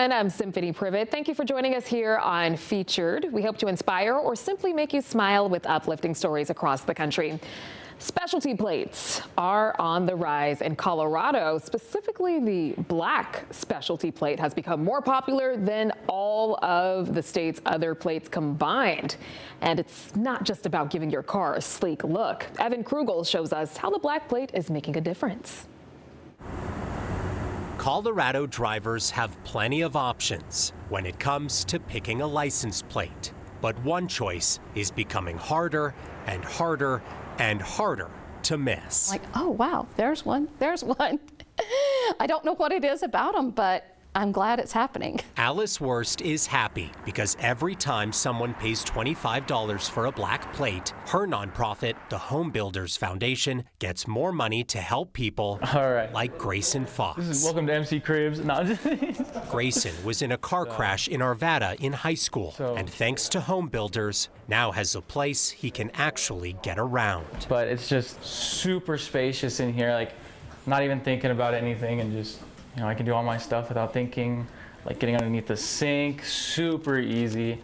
everyone. I'm Symphony Privet. Thank you for joining us here on Featured. We hope to inspire or simply make you smile with uplifting stories across the country. Specialty plates are on the rise in Colorado. Specifically, the black specialty plate has become more popular than all of the state's other plates combined. And it's not just about giving your car a sleek look. Evan Krugel shows us how the black plate is making a difference. Colorado drivers have plenty of options when it comes to picking a license plate. But one choice is becoming harder and harder and harder to miss. Like, oh, wow, there's one. I don't know what it is about them, but I'm glad it's happening. Alice Wurst is happy because every time someone pays $25 for a black plate, her nonprofit, the Home Builders Foundation, gets more money to help people like Grayson Fox. Welcome to MC Cribs. No. Grayson was in a car crash in Arvada in high school, and thanks to Home Builders, now has a place he can actually get around. But it's just super spacious in here, like not even thinking about anything, and just, you know, I can do all my stuff without thinking, like getting underneath the sink, super easy,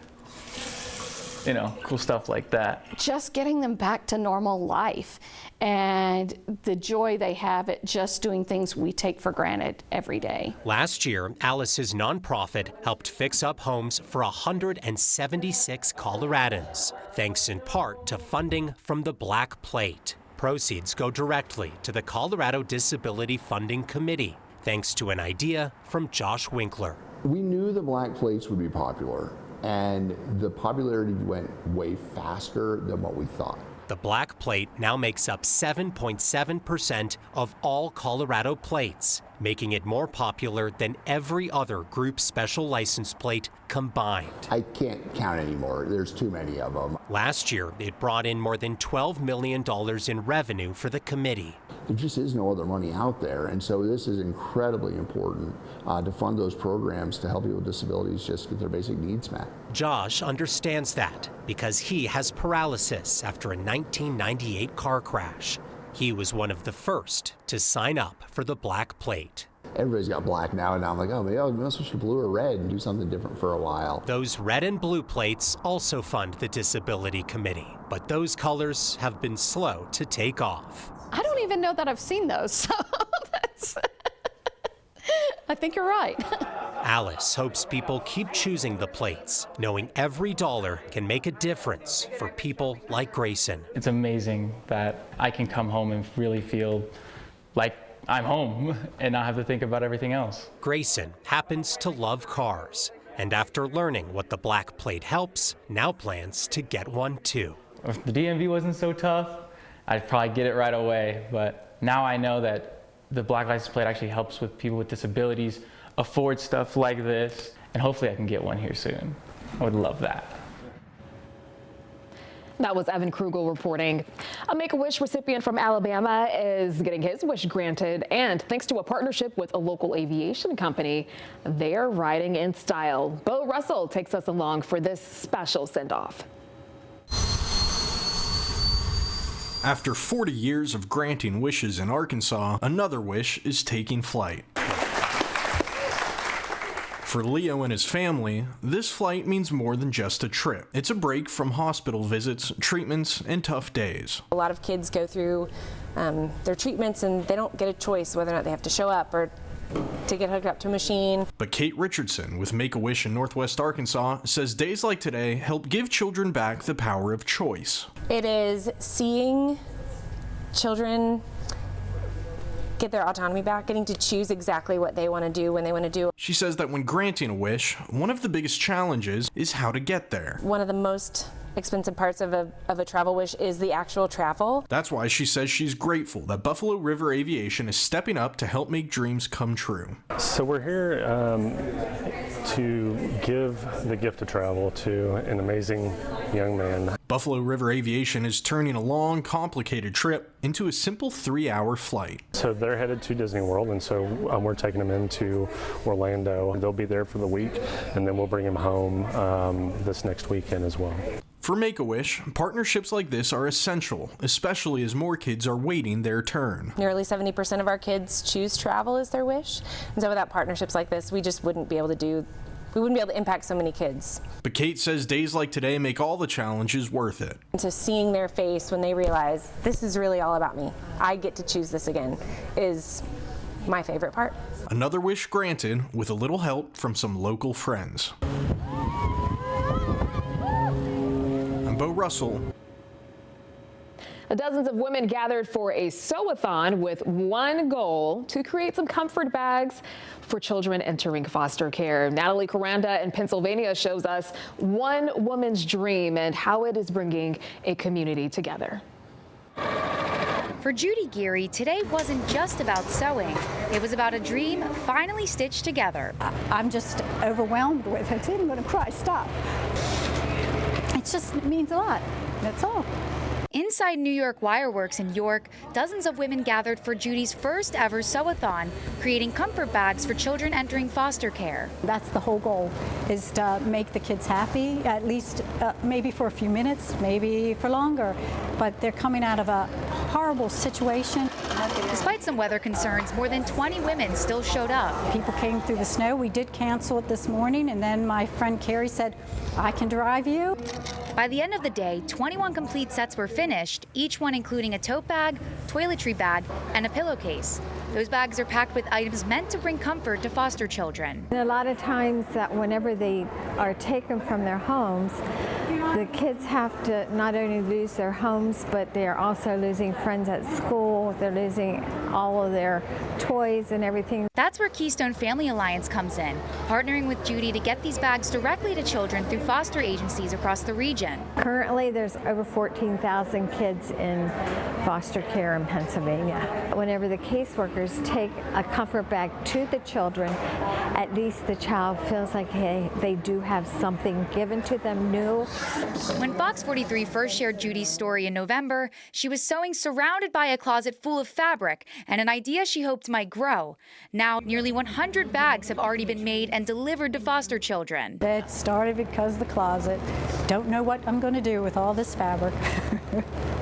you know, cool stuff like that. Just getting them back to normal life and the joy they have at just doing things we take for granted every day. Last year, Alice's nonprofit helped fix up homes for 176 Coloradans, thanks in part to funding from the Black Plate. Proceeds go directly to the Colorado Disability Funding Committee, thanks to an idea from Josh Winkler. We knew the black plates would be popular, and the popularity went way faster than what we thought. The black plate now makes up 7.7% of all Colorado plates, making it more popular than every other group special license plate combined. I can't count anymore. There's too many of them. Last year, it brought in more than $12 million in revenue for the committee. There just is no other money out there, and so this is incredibly important to fund those programs to help people with disabilities just get their basic needs met. Josh understands that because he has paralysis after a 1998 car crash. He was one of the first to sign up for the black plate. Everybody's got black now, and I'm like, oh, maybe I'll switch to blue or red and do something different for a while. Those red and blue plates also fund the Disability Committee, but those colors have been slow to take off. I don't even know that I've seen those, so I think you're right. Alice hopes people keep choosing the plates, knowing every dollar can make a difference for people like Grayson. It's amazing that I can come home and really feel like I'm home and not have to think about everything else. Grayson happens to love cars, and after learning what the black plate helps, now plans to get one too. If the DMV wasn't so tough, I'd probably get it right away, but now I know that the black license plate actually helps with people with disabilities afford stuff like this, and hopefully I can get one here soon. I would love that. That was Evan Krugel reporting. A Make-A-Wish recipient from Alabama is getting his wish granted, and thanks to a partnership with a local aviation company, they're riding in style. Bo Russell takes us along for this special send-off. After 40 years of granting wishes in Arkansas, another wish is taking flight. For Leo and his family, this flight means more than just a trip. It's a break from hospital visits, treatments, and tough days. A lot of kids go through their treatments and they don't get a choice whether or not they have to show up or to get hooked up to a machine. But Kate Richardson with Make-A-Wish in Northwest Arkansas says days like today help give children back the power of choice. It is seeing children get their autonomy back, getting to choose exactly what they want to do when they want to do. She says that when granting a wish, one of the biggest challenges is how to get there. One of the most expensive parts of a travel wish is the actual travel. That's why she says she's grateful that Buffalo River Aviation is stepping up to help make dreams come true. So we're here to give the gift of travel to an amazing young man. Buffalo River Aviation is turning a long, complicated trip into a simple 3-hour flight. So they're headed to Disney World, and so we're taking them into Orlando. They'll be there for the week, and then we'll bring them home this next weekend as well. For Make-A-Wish, partnerships like this are essential, especially as more kids are waiting their turn. Nearly 70% of our kids choose travel as their wish. And so without partnerships like this, we just wouldn't be able to impact so many kids. But Kate says days like today make all the challenges worth it. And so seeing their face when they realize this is really all about me, I get to choose this again, is my favorite part. Another wish granted with a little help from some local friends. I'm Bo Russell. Dozens of women gathered for a sew-a-thon with one goal: to create some comfort bags for children entering foster care. Natalie Coranda in Pennsylvania shows us one woman's dream and how it is bringing a community together. For Judy Geary, today wasn't just about sewing. It was about a dream finally stitched together. I'm just overwhelmed with it. I'm going to cry. Stop. It means a lot. That's all. Inside New York Wireworks in York, dozens of women gathered for Judy's first ever sew-a-thon, creating comfort bags for children entering foster care. That's the whole goal, is to make the kids happy, at least maybe for a few minutes, maybe for longer. But they're coming out of a horrible situation. Despite some weather concerns, more than 20 women still showed up. People came through the snow. We did cancel it this morning, and then my friend Carrie said, I can drive you. By the end of the day, 21 complete sets were finished, each one including a tote bag, toiletry bag, and a pillowcase. Those bags are packed with items meant to bring comfort to foster children. A lot of times that whenever they are taken from their homes, the kids have to not only lose their homes, but they are also losing friends at school. They're losing all of their toys and everything. That's where Keystone Family Alliance comes in, partnering with Judy to get these bags directly to children through foster agencies across the region. Currently, there's over 14,000 kids in foster care in Pennsylvania. Whenever the caseworkers take a comfort bag to the children, at least the child feels like they do have something given to them new. When Fox 43 first shared Judy's story in November, she was sewing surrounded by a closet full of fabric and an idea she hoped might grow. Now, nearly 100 bags have already been made and delivered to foster children. It started because of the closet. Don't know what I'm going to do with all this fabric.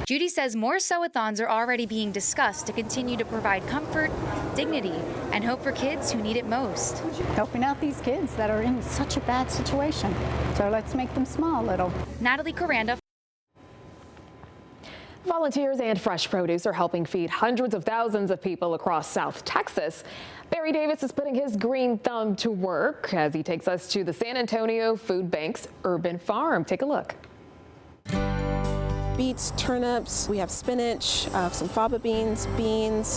Judy says more sew-a-thons are already being discussed to continue to provide comfort, dignity, and hope for kids who need it most. Helping out these kids that are in such a bad situation. So let's make them smile a little. Natalie Coranda. Volunteers and fresh produce are helping feed hundreds of thousands of people across South Texas. Barry Davis is putting his green thumb to work as he takes us to the San Antonio Food Bank's urban farm. Take a look. Beets, turnips, we have spinach, some faba beans,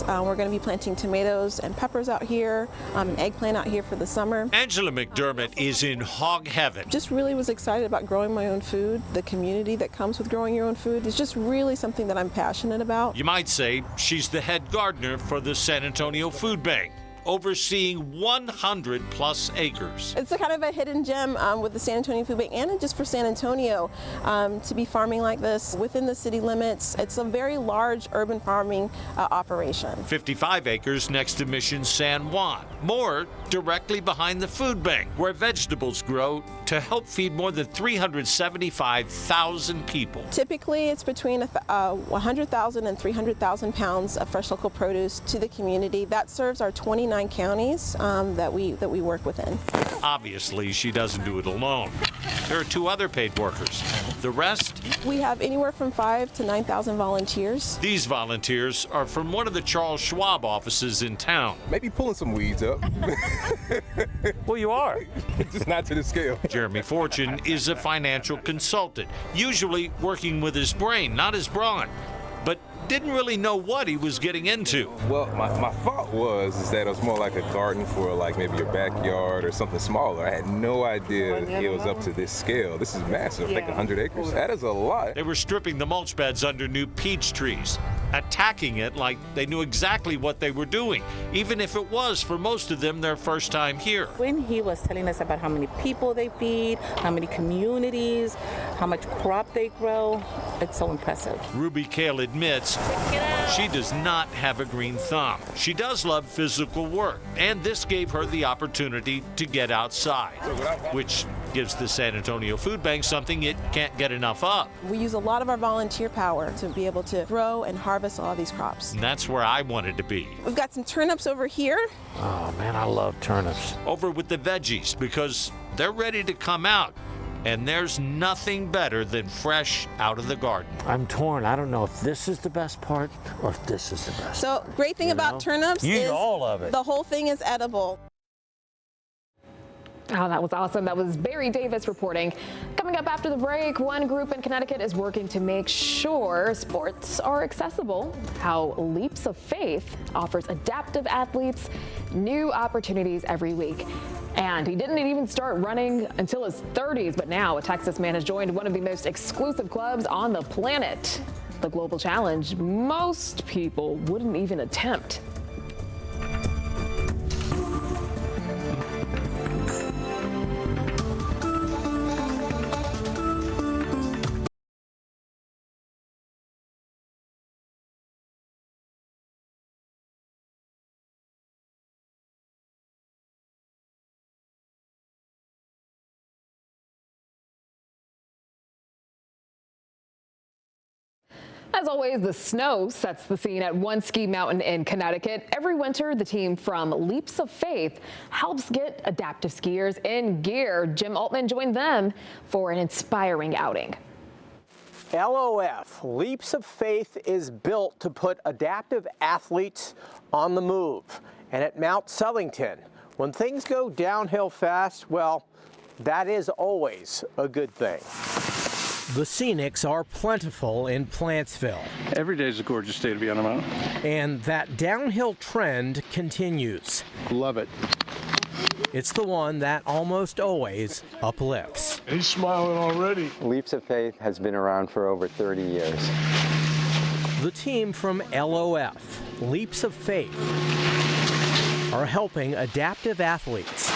we're going to be planting tomatoes and peppers out here, an eggplant out here for the summer. Angela McDermott is in hog heaven. Just really was excited about growing my own food. The community that comes with growing your own food is just really something that I'm passionate about. You might say she's the head gardener for the San Antonio Food Bank, overseeing 100 plus acres. It's a kind of a hidden gem with the San Antonio Food Bank and just for San Antonio to be farming like this within the city limits. It's a very large urban farming operation. 55 acres next to Mission San Juan. More directly behind the food bank, where vegetables grow to help feed more than 375,000 people. Typically, it's between 100,000 and 300,000 pounds of fresh local produce to the community. That serves our 29 counties that we work within. Obviously, she doesn't do it alone. There are 2 other paid workers. The rest? We have anywhere from 5,000 to 9,000 volunteers. These volunteers are from one of the Charles Schwab offices in town. Maybe pulling some weeds up. Well, you are. Just not to the scale. Jeremy Fortune is a financial consultant, usually working with his brain, not his brawn, but didn't really know what he was getting into. Well, my thought was that it was more like a garden for like maybe your backyard or something smaller. I had no idea it was up to this scale. This is massive, like 100 acres. That is a lot. They were stripping the mulch beds under new peach trees. attacking it like they knew exactly what they were doing, even if it was, for most of them, their first time here. When he was telling us about how many people they feed, how many communities, how much crop they grow, it's so impressive. Ruby Kale admits she does not have a green thumb. She does love physical work, and this gave her the opportunity to get outside, which gives the San Antonio Food Bank something it can't get enough of. We use a lot of our volunteer power to be able to grow and harvest all these crops. And that's where I wanted to be. We've got some turnips over here. Oh man, I love turnips. Over with the veggies, because they're ready to come out. And there's nothing better than fresh out of the garden. I'm torn. I don't know if this is the best part or if this is the best. So great thing about turnips You eat is all of it. The whole thing is edible. Oh, that was awesome. That was Barry Davis reporting. Coming up after the break, one group in Connecticut is working to make sure sports are accessible. How Leaps of Faith offers adaptive athletes new opportunities every week. And he didn't even start running until his 30s, but now a Texas man has joined one of the most exclusive clubs on the planet. The Global Challenge most people wouldn't even attempt. As always, the snow sets the scene at one ski mountain in Connecticut. Every winter, the team from Leaps of Faith helps get adaptive skiers in gear. Jim Altman joined them for an inspiring outing. LOF, Leaps of Faith, is built to put adaptive athletes on the move. And at Mount Sellington, when things go downhill fast, well, that is always a good thing. The scenics are plentiful in Plantsville. Every day is a gorgeous day to be on a mountain. And that downhill trend continues. Love it. It's the one that almost always uplifts. He's smiling already. Leaps of Faith has been around for over 30 years. The team from LOF, Leaps of Faith, are helping adaptive athletes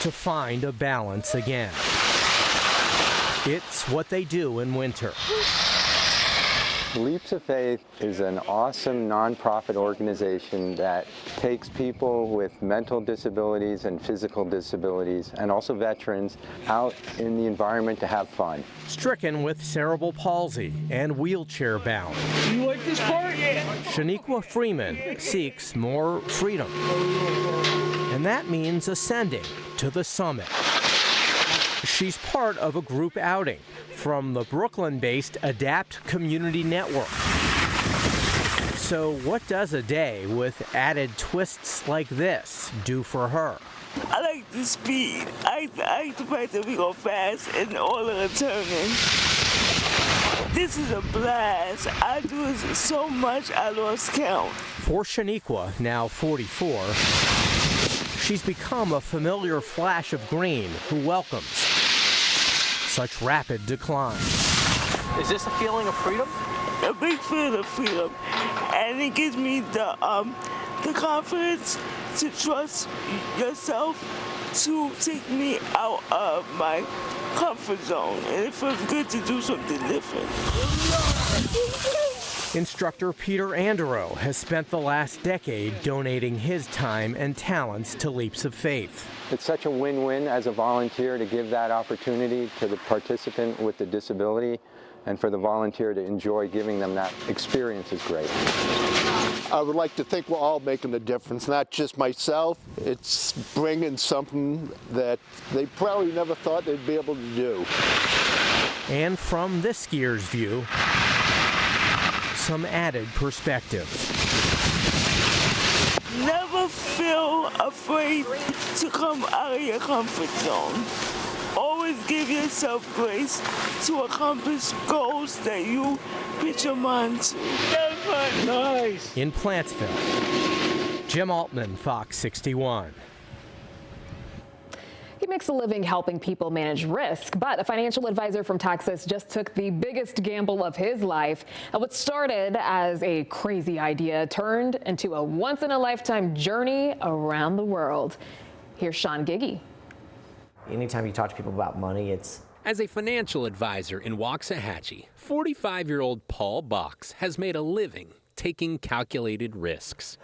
to find a balance again. It's what they do in winter. Leaps of Faith is an awesome nonprofit organization that takes people with mental disabilities and physical disabilities, and also veterans, out in the environment to have fun. Stricken with cerebral palsy and wheelchair bound. You like this part? Shaniqua Freeman seeks more freedom. And that means ascending to the summit. She's part of a group outing from the Brooklyn-based Adapt Community Network. So what does a day with added twists like this do for her? I like the speed. I like the fact that we go fast in all of the turning. This is a blast. I do it so much I lost count. For Shaniqua, now 44, she's become a familiar flash of green who welcomes such rapid decline. Is this a feeling of freedom? A big feeling of freedom, and it gives me the confidence to trust yourself to take me out of my comfort zone, and it feels good to do something different. Instructor Peter Andero has spent the last decade donating his time and talents to Leaps of Faith. It's such a win-win as a volunteer to give that opportunity to the participant with the disability, and for the volunteer to enjoy giving them that experience is great. I would like to think we're all making a difference, not just myself. It's bringing something that they probably never thought they'd be able to do. And from this skier's view, some added perspective. Never feel afraid to come out of your comfort zone. Always give yourself grace to accomplish goals that you put your mind to. Nice. In Plantsville, Jim Altman, Fox 61. makes a living helping people manage risk, but a financial advisor from Texas just took the biggest gamble of his life. And what started as a crazy idea turned into a once-in-a-lifetime journey around the world. Here's Sean Giggy. Anytime you talk to people about money, it's... As a financial advisor in Waxahachie, 45-year-old Paul Box has made a living taking calculated risks.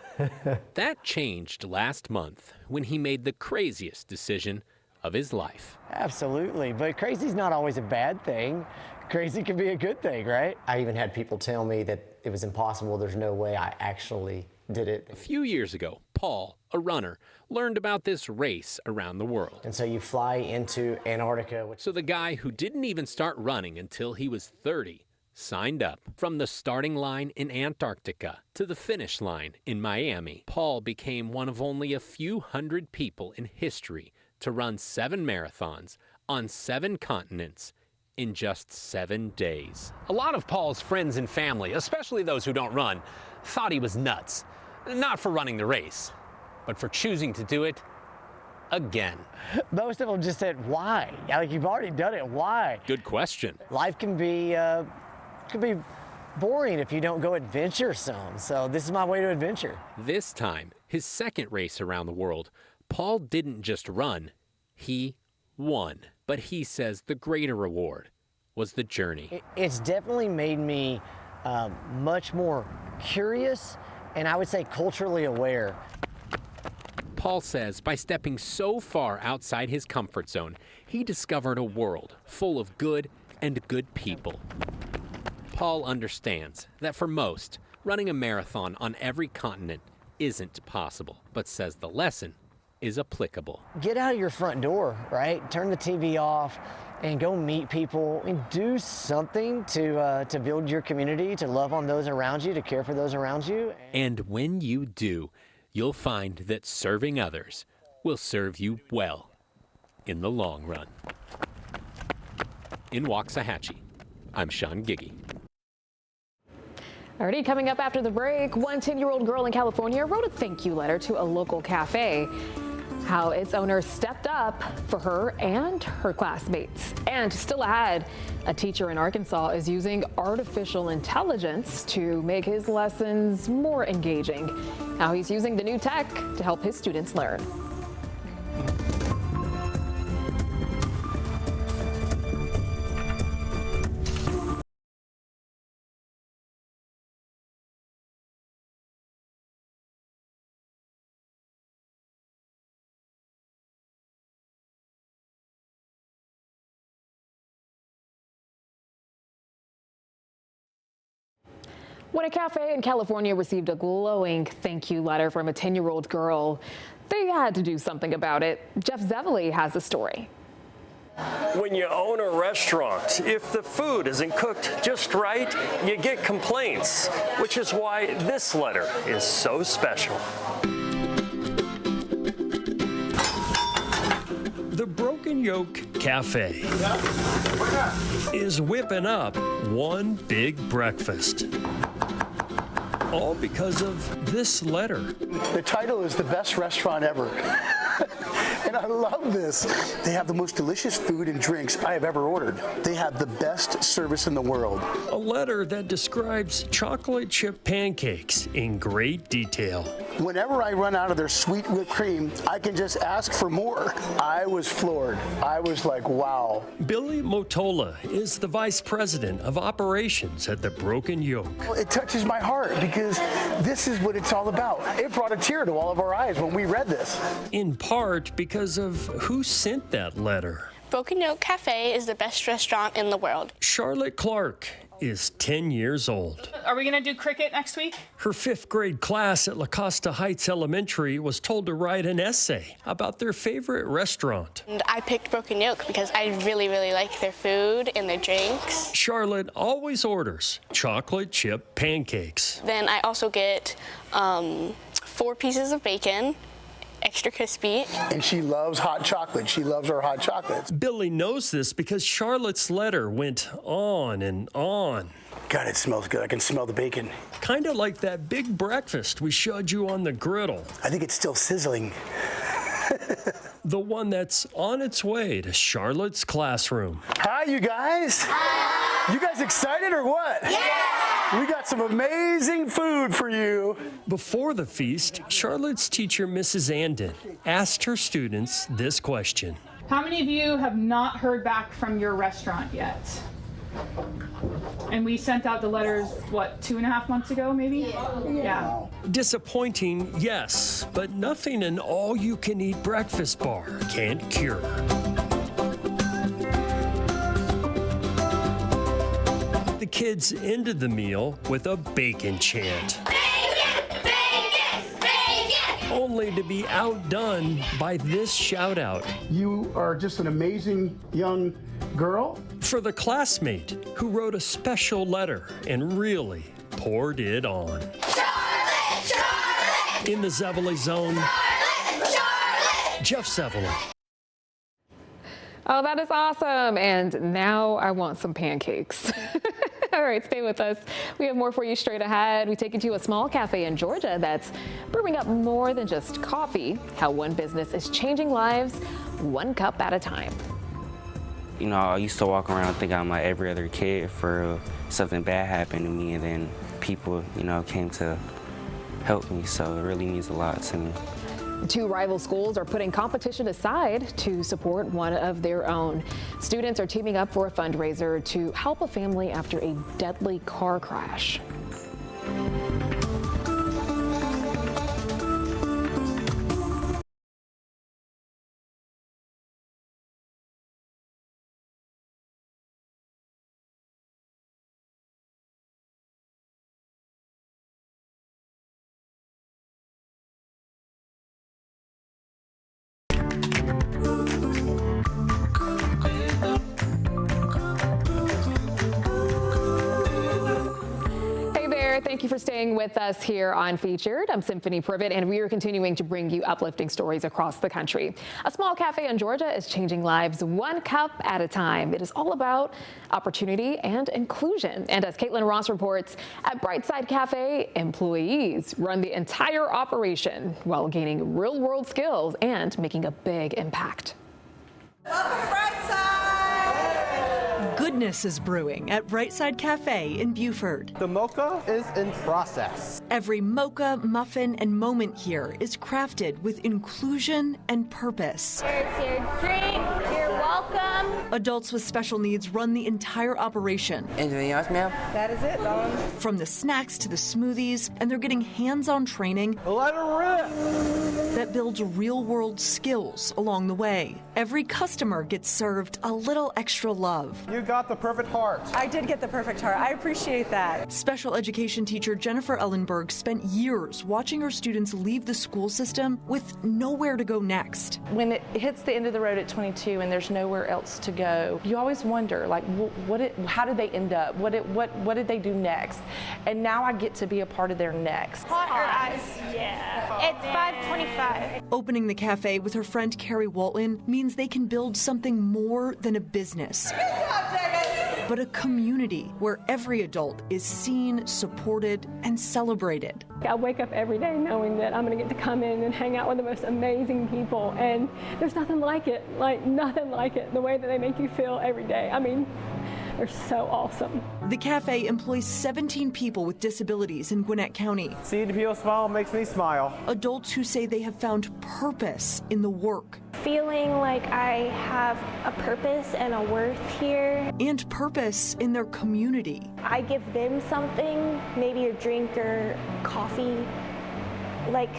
That changed last month when he made the craziest decision of his life. Absolutely, but crazy's not always a bad thing. Crazy can be a good thing, right? I even had people tell me that it was impossible, there's no way I actually did it. A few years ago, Paul, a runner, learned about this race around the world. And so you fly into Antarctica. So the guy who didn't even start running until he was 30 signed up. From the starting line in Antarctica to the finish line in Miami, Paul became one of only a few hundred people in history to run 7 marathons on 7 continents in just 7 days. A lot of Paul's friends and family, especially those who don't run, thought he was nuts. Not for running the race, but for choosing to do it again. Most of them just said, why? Like, you've already done it, why? Good question. Life can be boring if you don't go adventure some, so this is my way to adventure. This time, his second race around the world, Paul didn't just run, he won. But he says the greater reward was the journey. It's definitely made me much more curious and I would say culturally aware. Paul says by stepping so far outside his comfort zone, he discovered a world full of good and good people. Paul understands that for most, running a marathon on every continent isn't possible, but says the lesson is applicable. Get out of your front door, right? Turn the TV off and go meet people and do something to build your community, to love on those around you, to care for those around you. And when you do, you'll find that serving others will serve you well in the long run. In Waxahachie, I'm Sean Giggy. Alrighty, coming up after the break, one 10-year-old girl in California wrote a thank you letter to a local cafe. How its owner stepped up for her and her classmates. And still ahead, a teacher in Arkansas is using artificial intelligence to make his lessons more engaging. How he's using the new tech to help his students learn. When a cafe in California received a glowing thank you letter from a 10-year-old girl, they had to do something about it. Jeff Zevely has the story. When you own a restaurant, if the food isn't cooked just right, you get complaints, which is why this letter is so special. The Broken Yoke Cafe is whipping up one big breakfast. All because of this letter. The title is The Best Restaurant Ever. And I love this. They have the most delicious food and drinks I have ever ordered. They have the best service in the world. A letter that describes chocolate chip pancakes in great detail. Whenever I run out of their sweet whipped cream, I can just ask for more. I was floored. I was like, wow. Billy Motola is the vice president of operations at the Broken Yoke. It touches my heart because this is what it's all about. It brought a tear to all of our eyes when we read this. In part because of who sent that letter. Broken Yoke Cafe is the best restaurant in the world. Charlotte Clark is 10 years old. Are we going to do cricket next week? Her 5th grade class at La Costa Heights Elementary was told to write an essay about their favorite restaurant. And I picked Broken Yoke because I really, really like their food and their drinks. Charlotte always orders chocolate chip pancakes. Then I also get 4 pieces of bacon, extra crispy. And she loves hot chocolate. She loves her hot chocolates. Billy knows this because Charlotte's letter went on and on. God, it smells good. I can smell the bacon. Kind of like that big breakfast we showed you on the griddle. I think it's still sizzling. The one that's on its way to Charlotte's classroom. Hi, you guys. Hi. You guys excited or what? Yeah! We got some amazing food for you. Before the feast, Charlotte's teacher, Mrs. Andon, asked her students this question. How many of you have not heard back from your restaurant yet? And we sent out the letters, what, 2.5 months ago, maybe? Yeah. Disappointing, yes, but nothing an all-you-can-eat breakfast bar can't cure. The kids ended the meal with a bacon chant. Bacon! Bacon! Bacon! Only to be outdone by this shout-out. You are just an amazing young girl. For the classmate who wrote a special letter and really poured it on. Charlotte! Charlotte! In the Zeppeli zone, Charlotte! Jeff Zeppeli. Oh, that is awesome. And now I want some pancakes. All right, stay with us. We have more for you straight ahead. We take you to a small cafe in Georgia that's brewing up more than just coffee. How one business is changing lives, one cup at a time. You know, I used to walk around thinking I'm like every other kid for something bad happened to me, and then people, you know, came to help me, so it really means a lot to me. Two rival schools are putting competition aside to support one of their own. Students are teaming up for a fundraiser to help a family after a deadly car crash. Thank you for staying with us here on Featured. I'm Symphony Privet, and we are continuing to bring you uplifting stories across the country. A small cafe in Georgia is changing lives one cup at a time. It is all about opportunity and inclusion. And as Caitlin Ross reports, at Brightside Cafe, employees run the entire operation while gaining real-world skills and making a big impact. Welcome to Brightside! Goodness is brewing at Brightside Cafe in Buford. The mocha is in process. Every mocha, muffin, and moment here is crafted with inclusion and purpose. Here's your drink. You're welcome. Adults with special needs run the entire operation. Anything else, ma'am? That is it, Dawn. From the snacks to the smoothies, and they're getting hands-on training. Let her rip! That builds real-world skills along the way. Every customer gets served a little extra love. You got the perfect heart. I did get the perfect heart. I appreciate that. Special education teacher Jennifer Ellenberg spent years watching her students leave the school system with nowhere to go next. When it hits the end of the road at 22 and there's nowhere else to go, you always wonder, like, how did they end up? What did they do next? And now I get to be a part of their next. Hot or ice? Yeah. It's $5.25. Opening the cafe with her friend Carrie Walton means they can build something more than a business, but a community where every adult is seen, supported, and celebrated. I wake up every day knowing that I'm going to get to come in and hang out with the most amazing people, and there's nothing like it, the way that they make you feel every day. I mean, they're so awesome. The cafe employs 17 people with disabilities in Gwinnett County. Seeing people smile makes me smile. Adults who say they have found purpose in the work. Feeling like I have a purpose and a worth here. And purpose in their community. I give them something, maybe a drink or coffee, like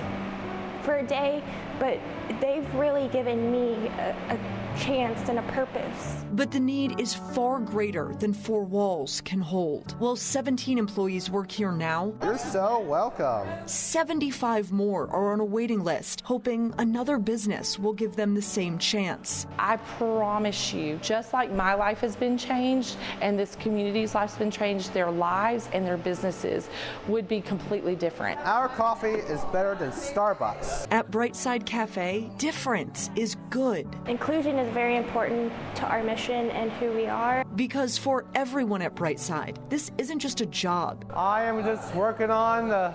for a day, but they've really given me a chance and a purpose. But the need is far greater than 4 walls can hold. While 17 employees work here now, you're so welcome. 75 more are on a waiting list, hoping another business will give them the same chance. I promise you, just like my life has been changed and this community's life's been changed, their lives and their businesses would be completely different. Our coffee is better than Starbucks. At Brightside Cafe, different is good. Inclusion is very important to our mission and who we are. Because for everyone at Brightside, this isn't just a job. I am just working on the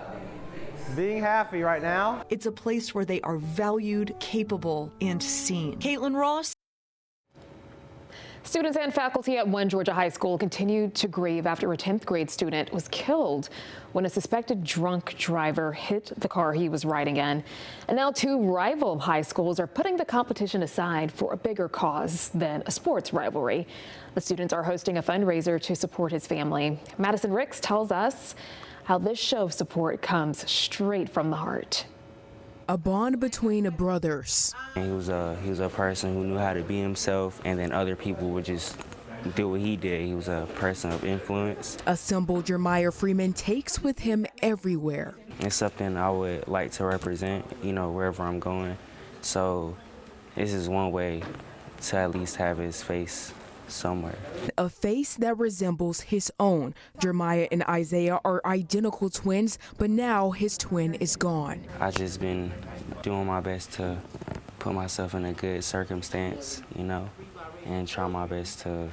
being happy right now. It's a place where they are valued, capable, and seen. Caitlin Ross. Students and faculty at one Georgia high school continued to grieve after a 10th grade student was killed when a suspected drunk driver hit the car he was riding in. And now two rival high schools are putting the competition aside for a bigger cause than a sports rivalry. The students are hosting a fundraiser to support his family. Madison Ricks tells us how this show of support comes straight from the heart. A bond between brothers. He was a person who knew how to be himself, and then other people would just do what he did. He was a person of influence. A symbol Jeremiah Freeman takes with him everywhere. It's something I would like to represent, wherever I'm going. So this is one way to at least have his face somewhere. A face that resembles his own. Jeremiah and Isaiah are identical twins, but now his twin is gone. I've just been doing my best to put myself in a good circumstance, and try my best to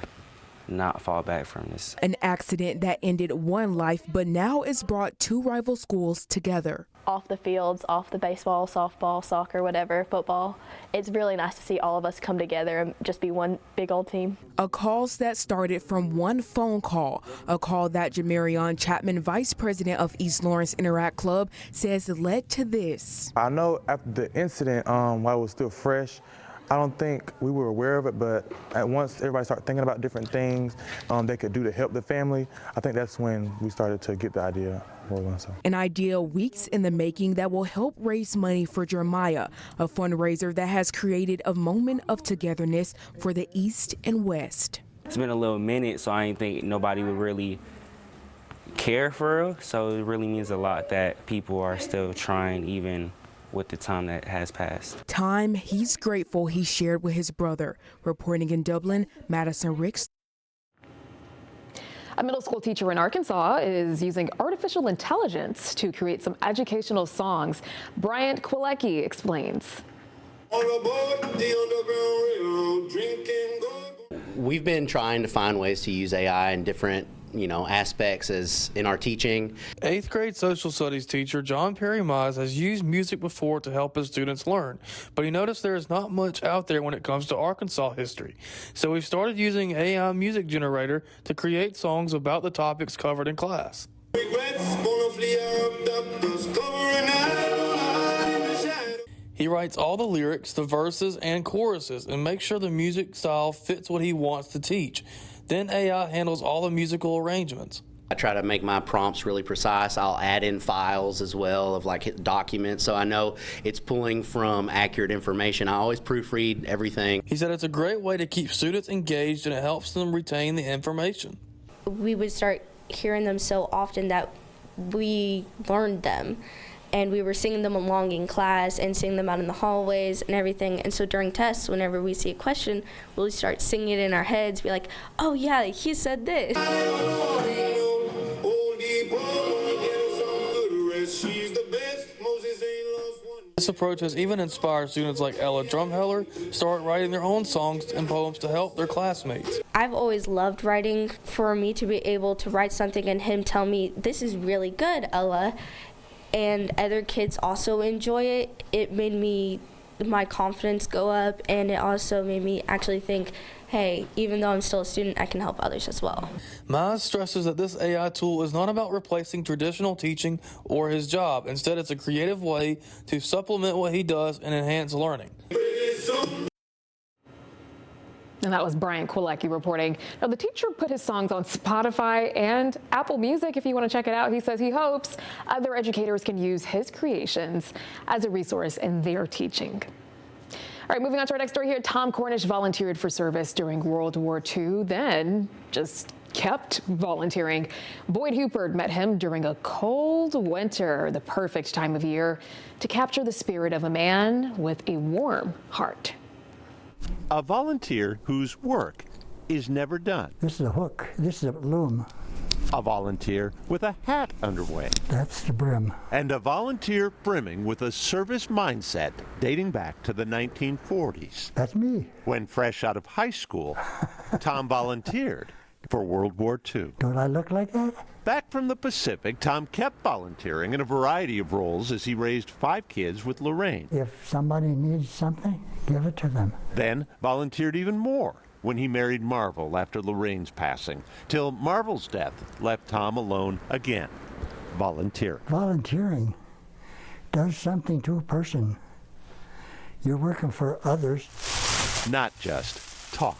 not fall back from this. An accident that ended one life, but now it's brought two rival schools together. Off the fields, off the baseball, softball, soccer, whatever, football. It's really nice to see all of us come together and just be one big old team. A cause that started from one phone call, a call that Jamarion Chapman, vice president of East Lawrence Interact Club, says led to this. I know after the incident, while it was still fresh, I don't think we were aware of it, but at once everybody started thinking about different things they could do to help the family. I think that's when we started to get the idea rolling. So. An idea weeks in the making that will help raise money for Jeremiah, a fundraiser that has created a moment of togetherness for the East and West. It's been a little minute, so I didn't think nobody would really care for real. So it really means a lot that people are still trying, even with the time that has passed. Time he's grateful he shared with his brother. Reporting in Dublin, Madison Ricks. A middle school teacher in Arkansas is using artificial intelligence to create some educational songs. Bryant Kwilecki explains. We've been trying to find ways to use AI in different aspects as in our teaching. 8th grade social studies teacher John Perry Mize has used music before to help his students learn, but he noticed there is not much out there when it comes to Arkansas history. So he started using AI music generator to create songs about the topics covered in class. He writes all the lyrics, the verses, and choruses, and makes sure the music style fits what he wants to teach. Then AI handles all the musical arrangements. I try to make my prompts really precise. I'll add in files as well of documents, so I know it's pulling from accurate information. I always proofread everything. He said it's a great way to keep students engaged and it helps them retain the information. We would start hearing them so often that we learned them. And we were singing them along in class and singing them out in the hallways and everything. And so during tests, whenever we see a question, we'll start singing it in our heads, be like, oh yeah, he said this. This approach has even inspired students like Ella Drumheller start writing their own songs and poems to help their classmates. I've always loved writing. For me to be able to write something and him tell me, this is really good, Ella, and other kids also enjoy it, it made my confidence go up, and it also made me actually think, hey, even though I'm still a student, I can help others as well. Mize stresses that this AI tool is not about replacing traditional teaching or his job. Instead, it's a creative way to supplement what he does and enhance learning. And that was Bryant Kwilecki reporting. Now, the teacher put his songs on Spotify and Apple Music. If you want to check it out, he says he hopes other educators can use his creations as a resource in their teaching. All right, moving on to our next story here. Tom Cornish volunteered for service during World War II, then just kept volunteering. Boyd Hupert met him during a cold winter, the perfect time of year to capture the spirit of a man with a warm heart. A volunteer whose work is never done. This is a hook. This is a loom. A volunteer with a hat underway. That's the brim. And a volunteer brimming with a service mindset dating back to the 1940s. That's me. When fresh out of high school, Tom volunteered for World War II. Don't I look like that? Back from the Pacific, Tom kept volunteering in a variety of roles as he raised 5 kids with Lorraine. If somebody needs something, give it to them. Then volunteered even more when he married Marvel after Lorraine's passing, till Marvel's death left Tom alone again, volunteering. Volunteering does something to a person. You're working for others. Not just talk.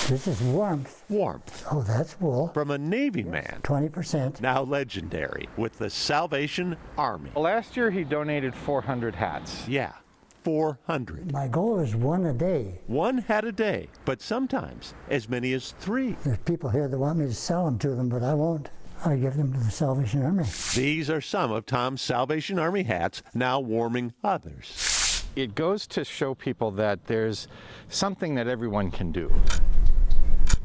This is warmth. Warmth. Oh, that's wool. From a Navy man. 20%. Now legendary with the Salvation Army. Last year he donated 400 hats. Yeah, 400. My goal is 1 a day. 1 hat a day, but sometimes as many as 3. There's people here that want me to sell them to them, but I won't. I give them to the Salvation Army. These are some of Tom's Salvation Army hats, now warming others. It goes to show people that there's something that everyone can do.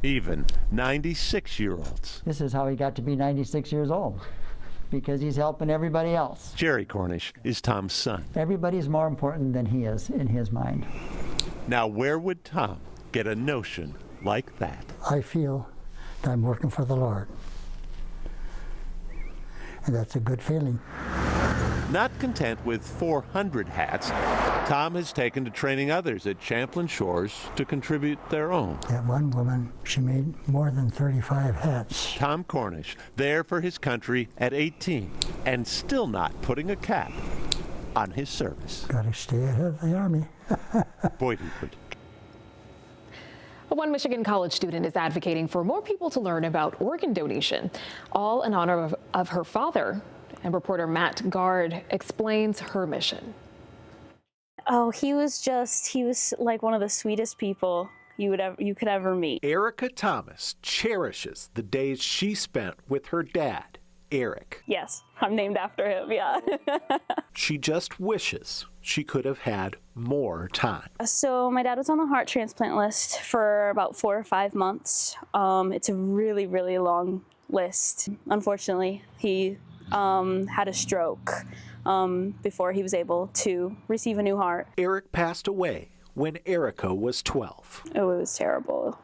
Even 96-year-olds. This is how he got to be 96 years old, because he's helping everybody else. Jerry Cornish is Tom's son. Everybody's more important than he is in his mind. Now, where would Tom get a notion like that? I feel that I'm working for the Lord. And that's a good feeling. Not content with 400 hats, Tom has taken to training others at Champlain Shores to contribute their own. That one woman, she made more than 35 hats. Tom Cornish, there for his country at 18, and still not putting a cap on his service. Got to stay ahead of the Army. Boyd Hubert. One Michigan college student is advocating for more people to learn about organ donation, all in honor of her father. And reporter Matt Gard explains her mission. Oh, he was like one of the sweetest people you could ever meet. Erica Thomas cherishes the days she spent with her dad, Eric. Yes, I'm named after him, yeah. She just wishes she could have had more time. So my dad was on the heart transplant list for about 4 or 5 months. It's a really, really long list. Unfortunately, he had a stroke before he was able to receive a new heart. Eric passed away when Erica was 12. Oh, it was terrible.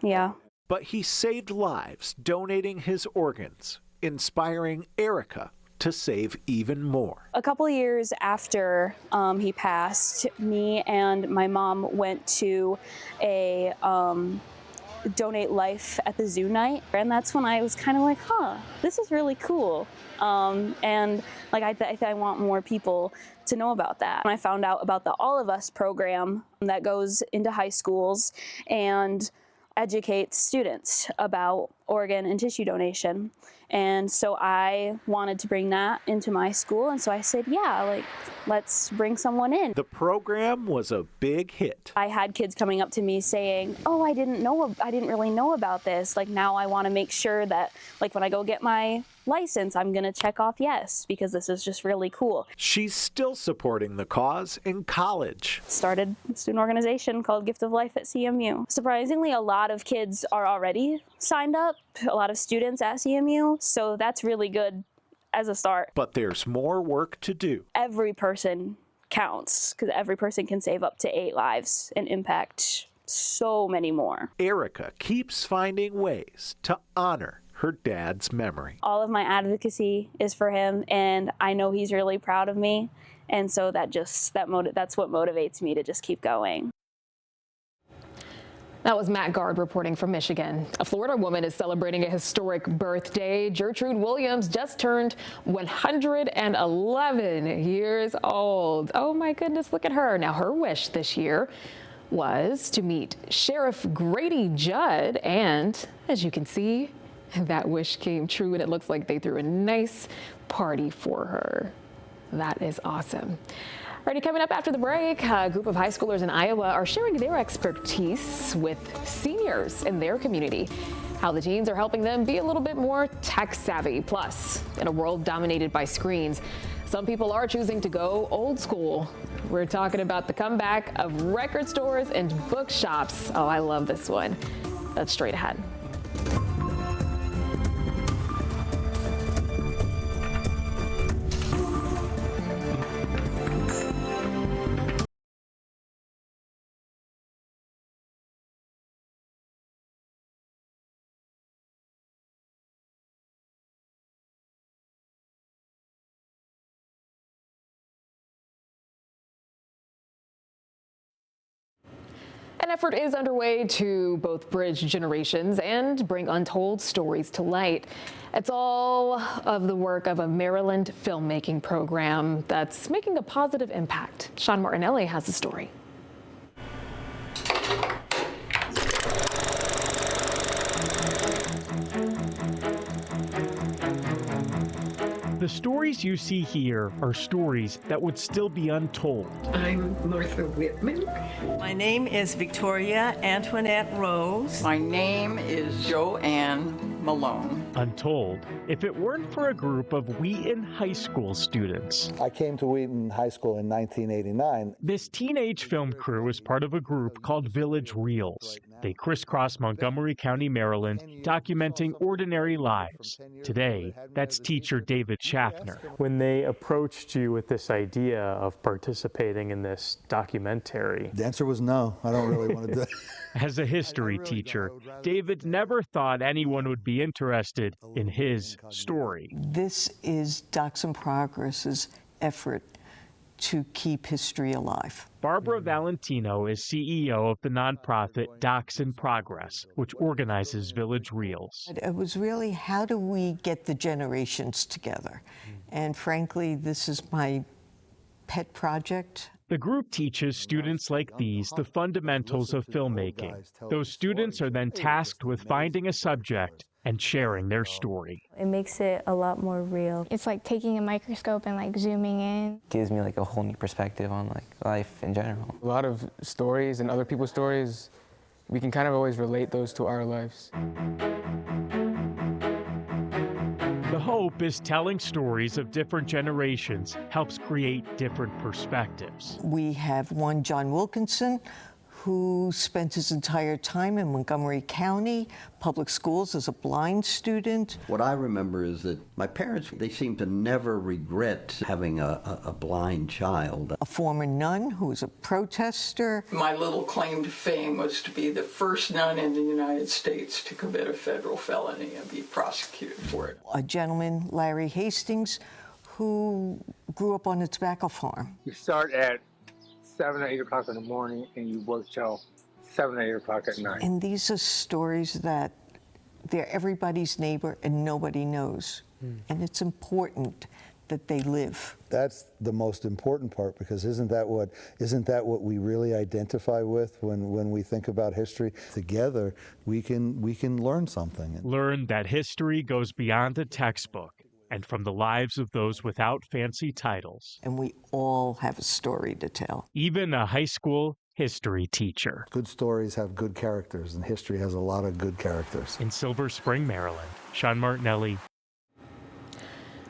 Yeah. But he saved lives donating his organs, inspiring Erica to save even more. A couple of years after he passed, me and my mom went to a Donate Life at the Zoo night, and that's when I was kind of like, this is really cool. And like I want more people to know about that. When I found out about the All of Us program that goes into high schools and educates students about organ and tissue donation. And so I wanted to bring that into my school, and so I said, let's bring someone in. The program was a big hit. I had kids coming up to me saying, I didn't really know about this. Like, now I want to make sure that, like, when I go get my license, I'm going to check off yes, because this is just really cool. She's still supporting the cause in college. Started a student organization called Gift of Life at CMU. Surprisingly, a lot of kids are already signed up, a lot of students at CMU, so that's really good as a start. But there's more work to do. Every person counts, because every person can save up to 8 lives and impact so many more. Erica keeps finding ways to honor her dad's memory. All of my advocacy is for him, and I know he's really proud of me, and so that's what motivates me to just keep going. That was Matt Gard reporting from Michigan. A Florida woman is celebrating a historic birthday. Gertrude Williams just turned 111 years old. Oh my goodness, look at her. Now, her wish this year was to meet Sheriff Grady Judd, and as you can see, that wish came true, and it looks like they threw a nice party for her. That is awesome. Alrighty, coming up after the break, a group of high schoolers in Iowa are sharing their expertise with seniors in their community. How the teens are helping them be a little bit more tech savvy. Plus, in a world dominated by screens, some people are choosing to go old school. We're talking about the comeback of record stores and bookshops. Oh, I love this one. That's straight ahead. An effort is underway to both bridge generations and bring untold stories to light. It's all of the work of a Maryland filmmaking program that's making a positive impact. Sean Martinelli has the story. The stories you see here are stories that would still be untold. I'm Martha Whitman. My name is Victoria Antoinette Rose. My name is Joanne Malone. Untold if it weren't for a group of Wheaton High School students. I came to Wheaton High School in 1989. This teenage film crew is part of a group called Village Reels. They crisscross Montgomery County, Maryland, documenting ordinary lives. Today, that's teacher David Schaffner. When they approached you with this idea of participating in this documentary, the answer was no. I don't really want to do it. As a history teacher, David never thought anyone would be interested in his story. This is Docs in Progress's effort to keep history alive. Barbara Valentino is CEO of the nonprofit Docs in Progress, which organizes Village Reels. It was really, how do we get the generations together? And frankly, this is my pet project. The group teaches students like these the fundamentals of filmmaking. Those students are then tasked with finding a subject and sharing their story. It makes it a lot more real. It's like taking a microscope and like zooming in. Gives me like a whole new perspective on like life in general. A lot of stories and other people's stories, we can kind of always relate those to our lives. The hope is telling stories of different generations helps create different perspectives. We have one, John Wilkinson, who spent his entire time in Montgomery County Public Schools as a blind student. What I remember is that my parents, they seemed to never regret having a blind child. A former nun who was a protester. My little claim to fame was to be the first nun in the United States to commit a federal felony and be prosecuted for it. A gentleman, Larry Hastings, who grew up on a tobacco farm. You start at 7 or 8 o'clock in the morning and you work till 7 or 8 o'clock at night. And these are stories that they're everybody's neighbor and nobody knows. And it's important that they live. That's the most important part, because isn't that what we really identify with when we think about history? Together we can learn something. Learn that history goes beyond a textbook, and from the lives of those without fancy titles. And we all have a story to tell. Even a high school history teacher. Good stories have good characters, and history has a lot of good characters. In Silver Spring, Maryland, Sean Martinelli.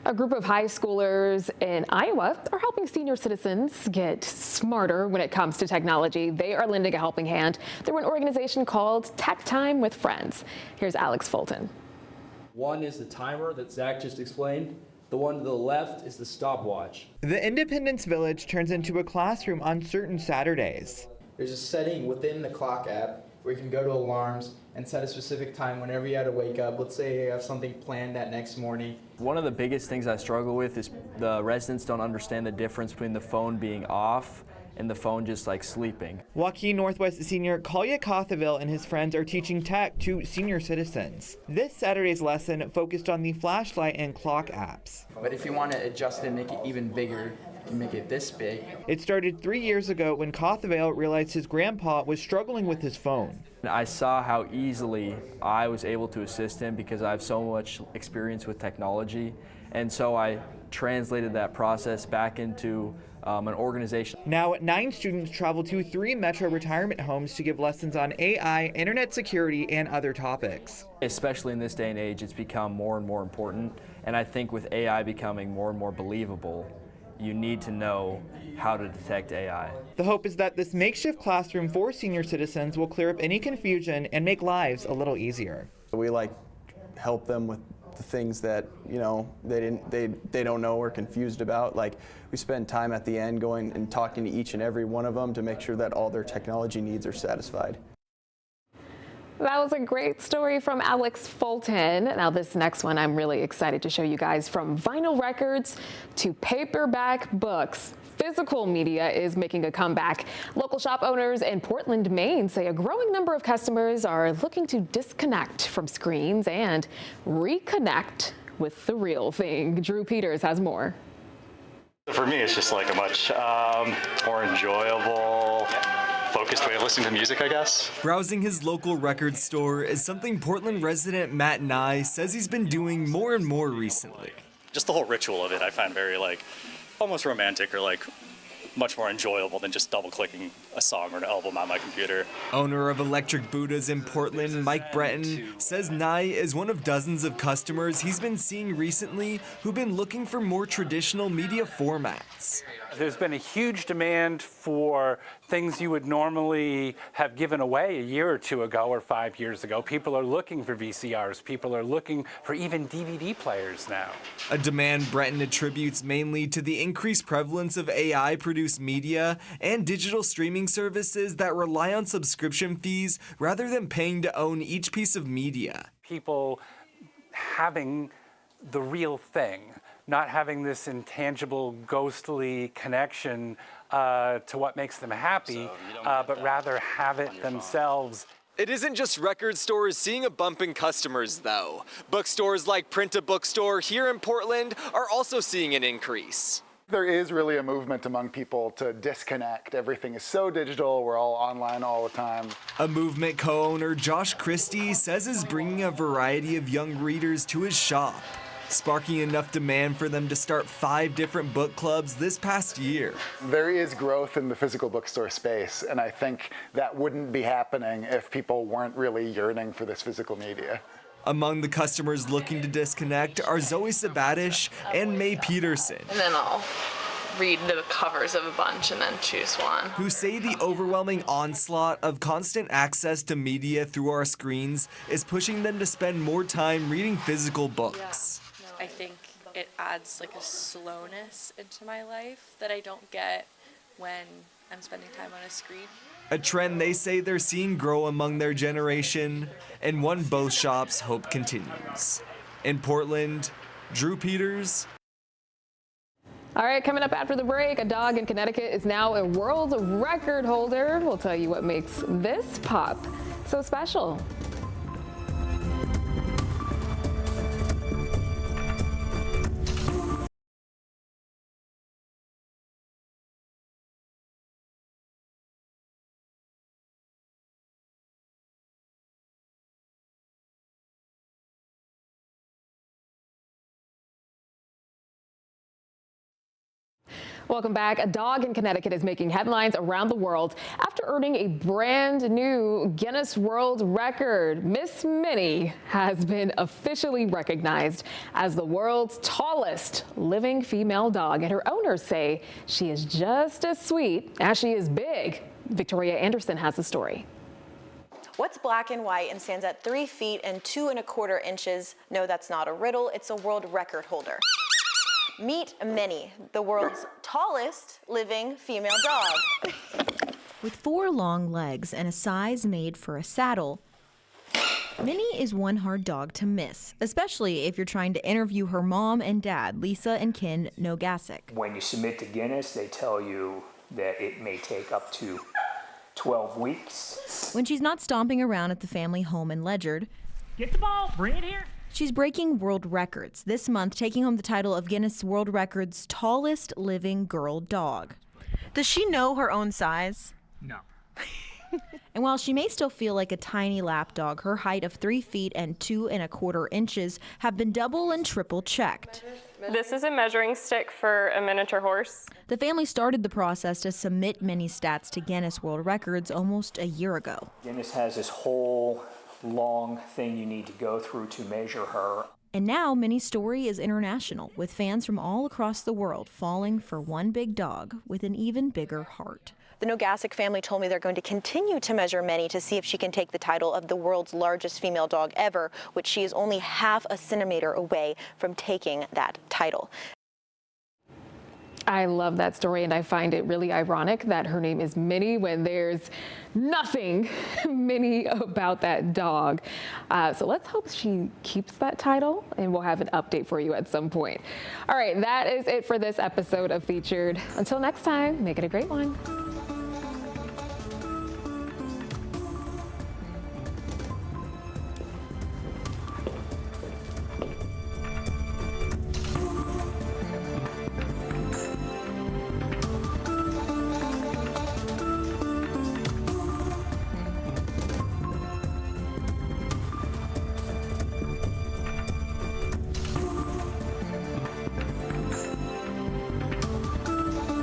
A group of high schoolers in Iowa are helping senior citizens get smarter when it comes to technology. They are lending a helping hand through an organization called Tech Time with Friends. Here's Alex Fulton. One is the timer that Zach just explained. The one to the left is the stopwatch. The Independence Village turns into a classroom on certain Saturdays. There's a setting within the clock app where you can go to alarms and set a specific time whenever you had to wake up. Let's say you have something planned that next morning. One of the biggest things I struggle with is the residents don't understand the difference between the phone being off and the phone just like sleeping. Joaquin Northwest senior Collier Cotheville and his friends are teaching tech to senior citizens. This Saturday's lesson focused on the flashlight and clock apps. But if you want to adjust it and make it even bigger, you can make it this big. It started 3 years ago when Cotheville realized his grandpa was struggling with his phone. I saw how easily I was able to assist him because I have so much experience with technology. And so I translated that process back into an organization. Now, 9 students travel to 3 Metro retirement homes to give lessons on AI, internet security, and other topics. Especially in this day and age, it's become more and more important. And I think with AI becoming more and more believable, you need to know how to detect AI. The hope is that this makeshift classroom for senior citizens will clear up any confusion and make lives a little easier. We help them with the things that they don't know or confused about. We spend time at the end going and talking to each and every one of them to make sure that all their technology needs are satisfied. That was a great story from Alex Fulton. Now this next one I'm really excited to show you guys. From vinyl records to paperback books, physical media is making a comeback. Local shop owners in Portland, Maine say a growing number of customers are looking to disconnect from screens and reconnect with the real thing. Drew Peters has more. For me, it's just like a much more enjoyable, focused way of listening to music, I guess. Browsing his local record store is something Portland resident Matt Nye says he's been doing more and more recently. Just the whole ritual of it, I find very almost romantic or much more enjoyable than just double-clicking a song or an album on my computer. Owner of Electric Buddhas in Portland, Mike Breton, says Nye is one of dozens of customers he's been seeing recently who've been looking for more traditional media formats. There's been a huge demand for things you would normally have given away a year or two ago or 5 years ago. People are looking for VCRs. People are looking for even DVD players now. A demand Breton attributes mainly to the increased prevalence of AI-produced media and digital streaming services that rely on subscription fees rather than paying to own each piece of media. People having the real thing, not having this intangible, ghostly connection to what makes them happy, but rather have it themselves. It isn't just record stores seeing a bump in customers, though. Bookstores like Print a Bookstore here in Portland are also seeing an increase. There is really a movement among people to disconnect. Everything is so digital, we're all online all the time. A movement co-owner, Josh Christie, says is bringing a variety of young readers to his shop, sparking enough demand for them to start 5 different book clubs this past year. There is growth in the physical bookstore space, and I think that wouldn't be happening if people weren't really yearning for this physical media. Among the customers looking to disconnect are Zoe Sabatish and May Peterson, And then I'll read the covers of a bunch and then choose one. who say the overwhelming onslaught of constant access to media through our screens is pushing them to spend more time reading physical books. I think it adds a slowness into my life that I don't get when I'm spending time on a screen. A trend they say they're seeing grow among their generation, and one both shops hope continues. In Portland, Drew Peters. All right, coming up after the break, a dog in Connecticut is now a world record holder. We'll tell you what makes this pup so special. Welcome back. A dog in Connecticut is making headlines around the world after earning a brand new Guinness World Record. Miss Minnie has been officially recognized as the world's tallest living female dog, and her owners say she is just as sweet as she is big. Victoria Anderson has the story. What's black and white and stands at 3 feet and 2 1/4 inches? No, that's not a riddle. It's a world record holder. Meet Minnie, the world's tallest living female dog. With 4 long legs and a size made for a saddle, Minnie is one hard dog to miss, especially if you're trying to interview her mom and dad, Lisa and Ken Nogasic. When you submit to Guinness, they tell you that it may take up to 12 weeks. When she's not stomping around at the family home in Ledyard, Get the ball, bring it here. She's breaking world records this month, taking home the title of Guinness World Records tallest living girl dog. Does she know her own size? No. And while she may still feel like a tiny lap dog, her height of 3 feet and 2 1/4 inches have been double and triple checked. This is a measuring stick for a miniature horse. The family started the process to submit Minnie's stats to Guinness World Records almost a year ago. Guinness has this whole long thing you need to go through to measure her. And now Minnie's story is international, with fans from all across the world falling for one big dog with an even bigger heart. The Nogasic family told me they're going to continue to measure Minnie to see if she can take the title of the world's largest female dog ever, which she is only ½ a centimeter away from taking that title. I love that story, and I find it really ironic that her name is Minnie when there's nothing Minnie about that dog. So let's hope she keeps that title, and we'll have an update for you at some point. All right, that is it for this episode of Featured. Until next time, make it a great one.